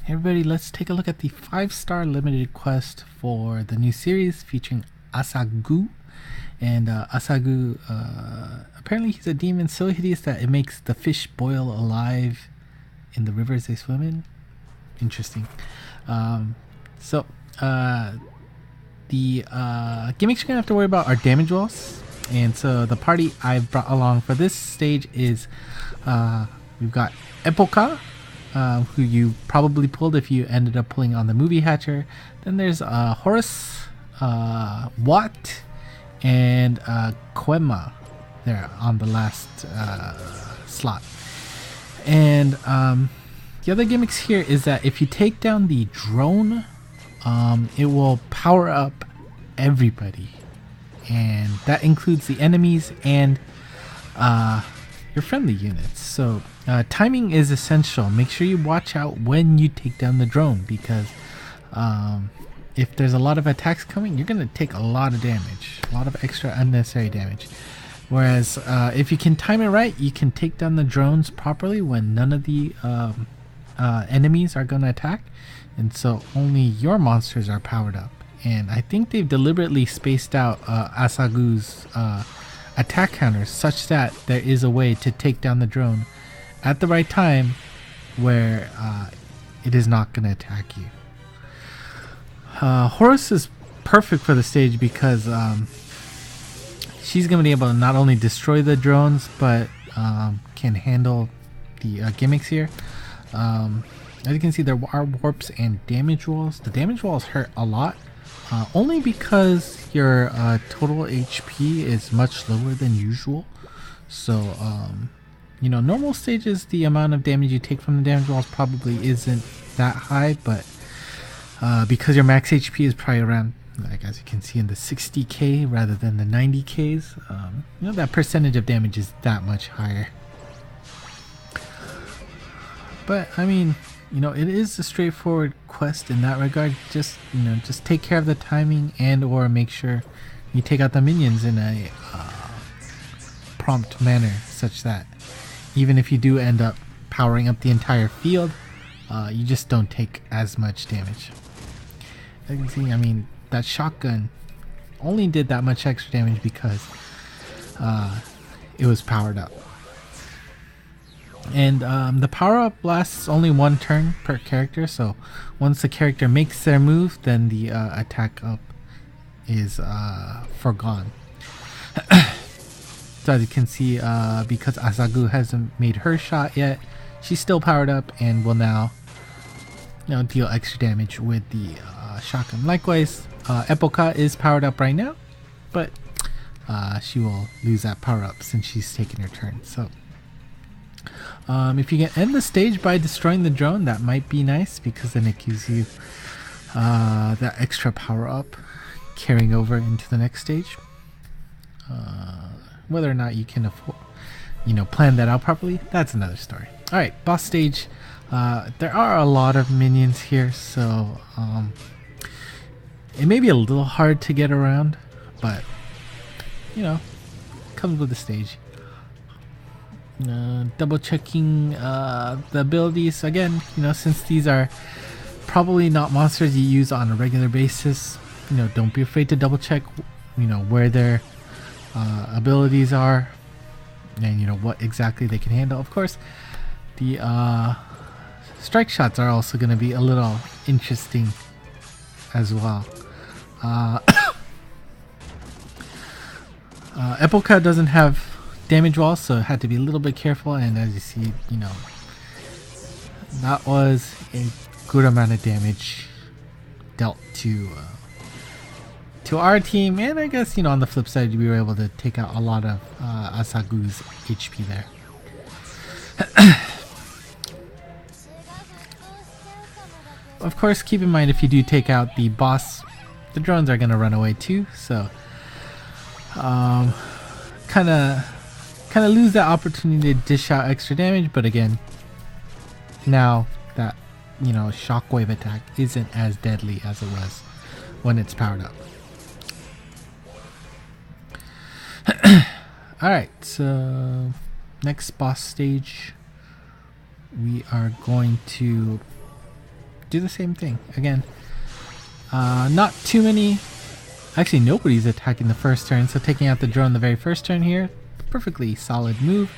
Everybody, let's take a look at the 5-star limited quest for the new series featuring Asagu. And Asagu, apparently he's a demon so hideous that it makes the fish boil alive in the rivers they swim in. Interesting. The gimmicks you're gonna have to worry about are damage walls. And so the party I've brought along for this stage is we've got Epoca, who you probably pulled if you ended up pulling on the movie hatcher. Then there's Horus, Watt, and Koema there on the last slot. And the other gimmicks here is that if you take down the drone, it will power up everybody, and that includes the enemies and your friendly units. So timing is essential. Make sure you watch out when you take down the drone, because if there's a lot of attacks coming, you're going to take a lot of damage, a lot of extra unnecessary damage. Whereas if you can time it right, you can take down the drones properly when none of the enemies are going to attack, and so only your monsters are powered up. And I think they've deliberately spaced out Asagu's attack counters such that there is a way to take down the drone at the right time where it is not going to attack you. Horus is perfect for the stage because she's going to be able to not only destroy the drones, but can handle the gimmicks here. As you can see, there are warps and damage walls. The damage walls hurt a lot, only because your total HP is much lower than usual. So, you know, normal stages, the amount of damage you take from the damage walls probably isn't that high, but because your max HP is probably around, like as you can see, in the 60k rather than the 90ks, you know, that percentage of damage is that much higher. But I mean, you know, it is a straightforward quest in that regard. Just, you know, just take care of the timing and or make sure you take out the minions in a prompt manner, such that even if you do end up powering up the entire field, you just don't take as much damage. As you can see, I mean, that shotgun only did that much extra damage because it was powered up. And the power-up lasts only one turn per character, so once the character makes their move, then the attack up is forgone. So as you can see, because Asagu hasn't made her shot yet, she's still powered up and will now, you know, deal extra damage with the shotgun. Likewise, Epoca is powered up right now, but she will lose that power-up since she's taken her turn. So if you can end the stage by destroying the drone, that might be nice, because then it gives you that extra power up carrying over into the next stage. Whether or not you can afford, you know, plan that out properly, that's another story. All right, boss stage. There are a lot of minions here, so it may be a little hard to get around, but you know, comes with the stage. Double checking the abilities again, you know, since these are probably not monsters you use on a regular basis, you know, don't be afraid to double check, you know, where their abilities are and, you know, what exactly they can handle. Of course, the strike shots are also going to be a little interesting as well. Epoca doesn't have damage walls, so had to be a little bit careful, and as you see, you know, that was a good amount of damage dealt to our team, and I guess, you know, on the flip side, we were able to take out a lot of Asagu's HP there. Of course, keep in mind, if you do take out the boss, the drones are going to run away too, so kind of lose that opportunity to dish out extra damage. But again, now that, you know, shockwave attack isn't as deadly as it was when it's powered up. Alright, so next boss stage, we are going to do the same thing again. Not too many. Actually, nobody's attacking the first turn, so taking out the drone the very first turn here, perfectly solid move.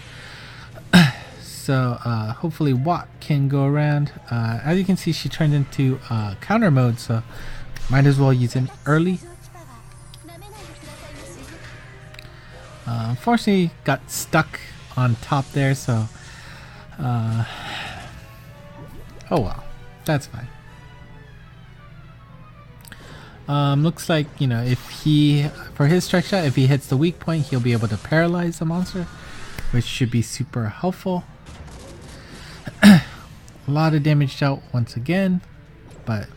So hopefully Watt can go around. As you can see, she turned into counter mode, so might as well use it early. Unfortunately, got stuck on top there, so oh well, that's fine. Looks like, you know, if he, for his strike shot, if he hits the weak point, he'll be able to paralyze the monster, which should be super helpful. A lot of damage dealt once again, but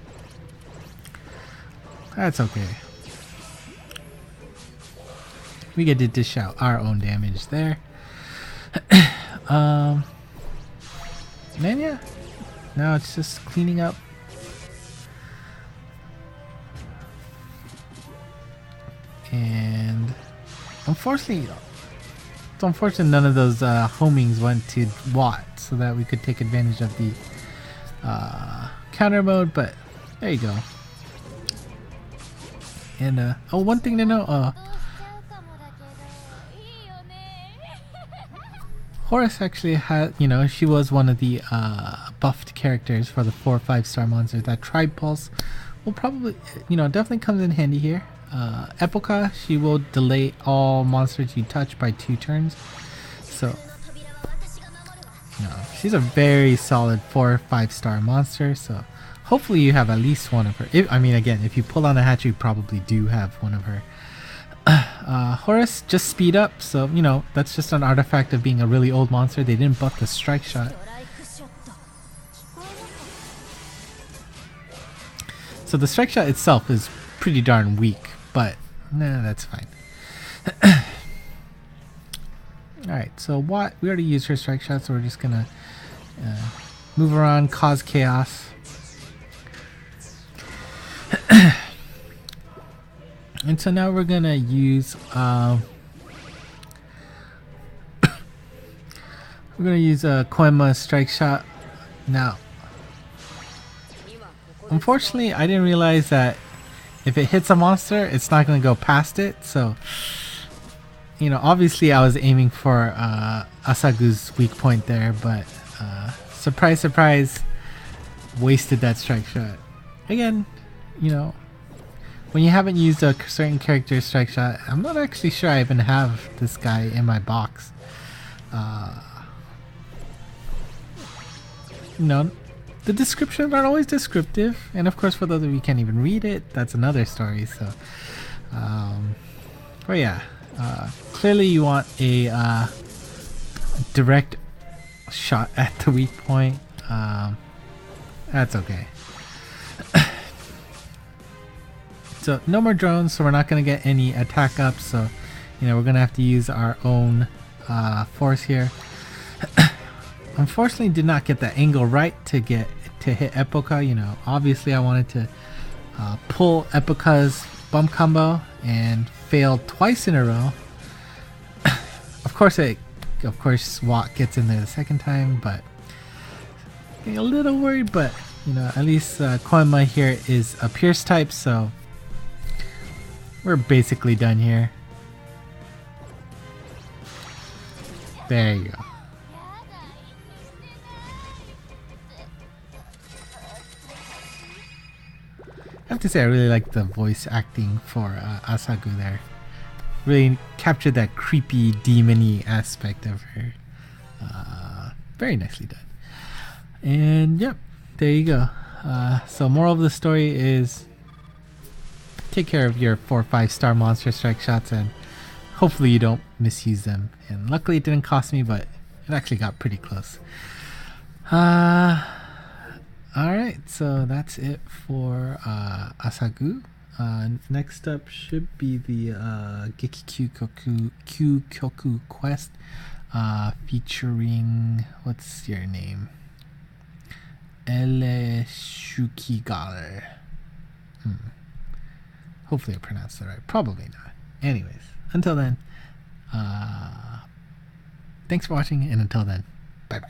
that's okay. We get to dish out our own damage there. And yeah, now it's just cleaning up. And unfortunately, it's unfortunate none of those homings went to Watt so that we could take advantage of the counter mode, but there you go. And oh, one thing to know, Horus actually had, you know, she was one of the buffed characters for the 4 or 5-star monsters. That Tribe Pulse will probably, you know, definitely comes in handy here. Epoca, she will delay all monsters you touch by 2 turns. So, you know, she's a very solid 4 or 5-star monster. So, hopefully you have at least one of her. I mean, again, if you pull on a hatch, you probably do have one of her. Horus, just speed up. So, you know, that's just an artifact of being a really old monster. They didn't buff the strike shot. So the strike shot itself is pretty darn weak. But, nah, that's fine. Alright, so Watt, we already used her strike shot, so we're just gonna move around, cause chaos. And so now we're gonna use a Koema strike shot. Now, unfortunately, I didn't realize that if it hits a monster, it's not going to go past it. So, you know, obviously I was aiming for Asagu's weak point there, but surprise, surprise, wasted that strike shot. Again, you know, when you haven't used a certain character's strike shot, I'm not actually sure I even have this guy in my box. You know, the descriptions aren't always descriptive, and of course for those of you who can't even read it, that's another story. So, but yeah, clearly you want a direct shot at the weak point. That's okay. So no more drones, so we're not going to get any attack up, so you know we're going to have to use our own force here. Unfortunately, did not get the angle right to hit Epoca. You know, obviously I wanted to pull Epoca's bump combo and failed twice in a row. Of course Watt gets in there the second time, but getting a little worried. But you know, at least Koema here is a Pierce type, so we're basically done here. There you go. I have to say I really like the voice acting for Asagu there. Really captured that creepy, demon-y aspect of her. Very nicely done. And yep, there you go. So moral of the story is take care of your 4 or 5-star monster strike shots and hopefully you don't misuse them. And luckily it didn't cost me, but it actually got pretty close. Alright, so that's it for Asagu. Next up should be the Geki Kyoku quest featuring, what's your name? Ele Shukigaru. Hopefully I pronounced that right. Probably not. Anyways, until then, thanks for watching, and until then, bye bye.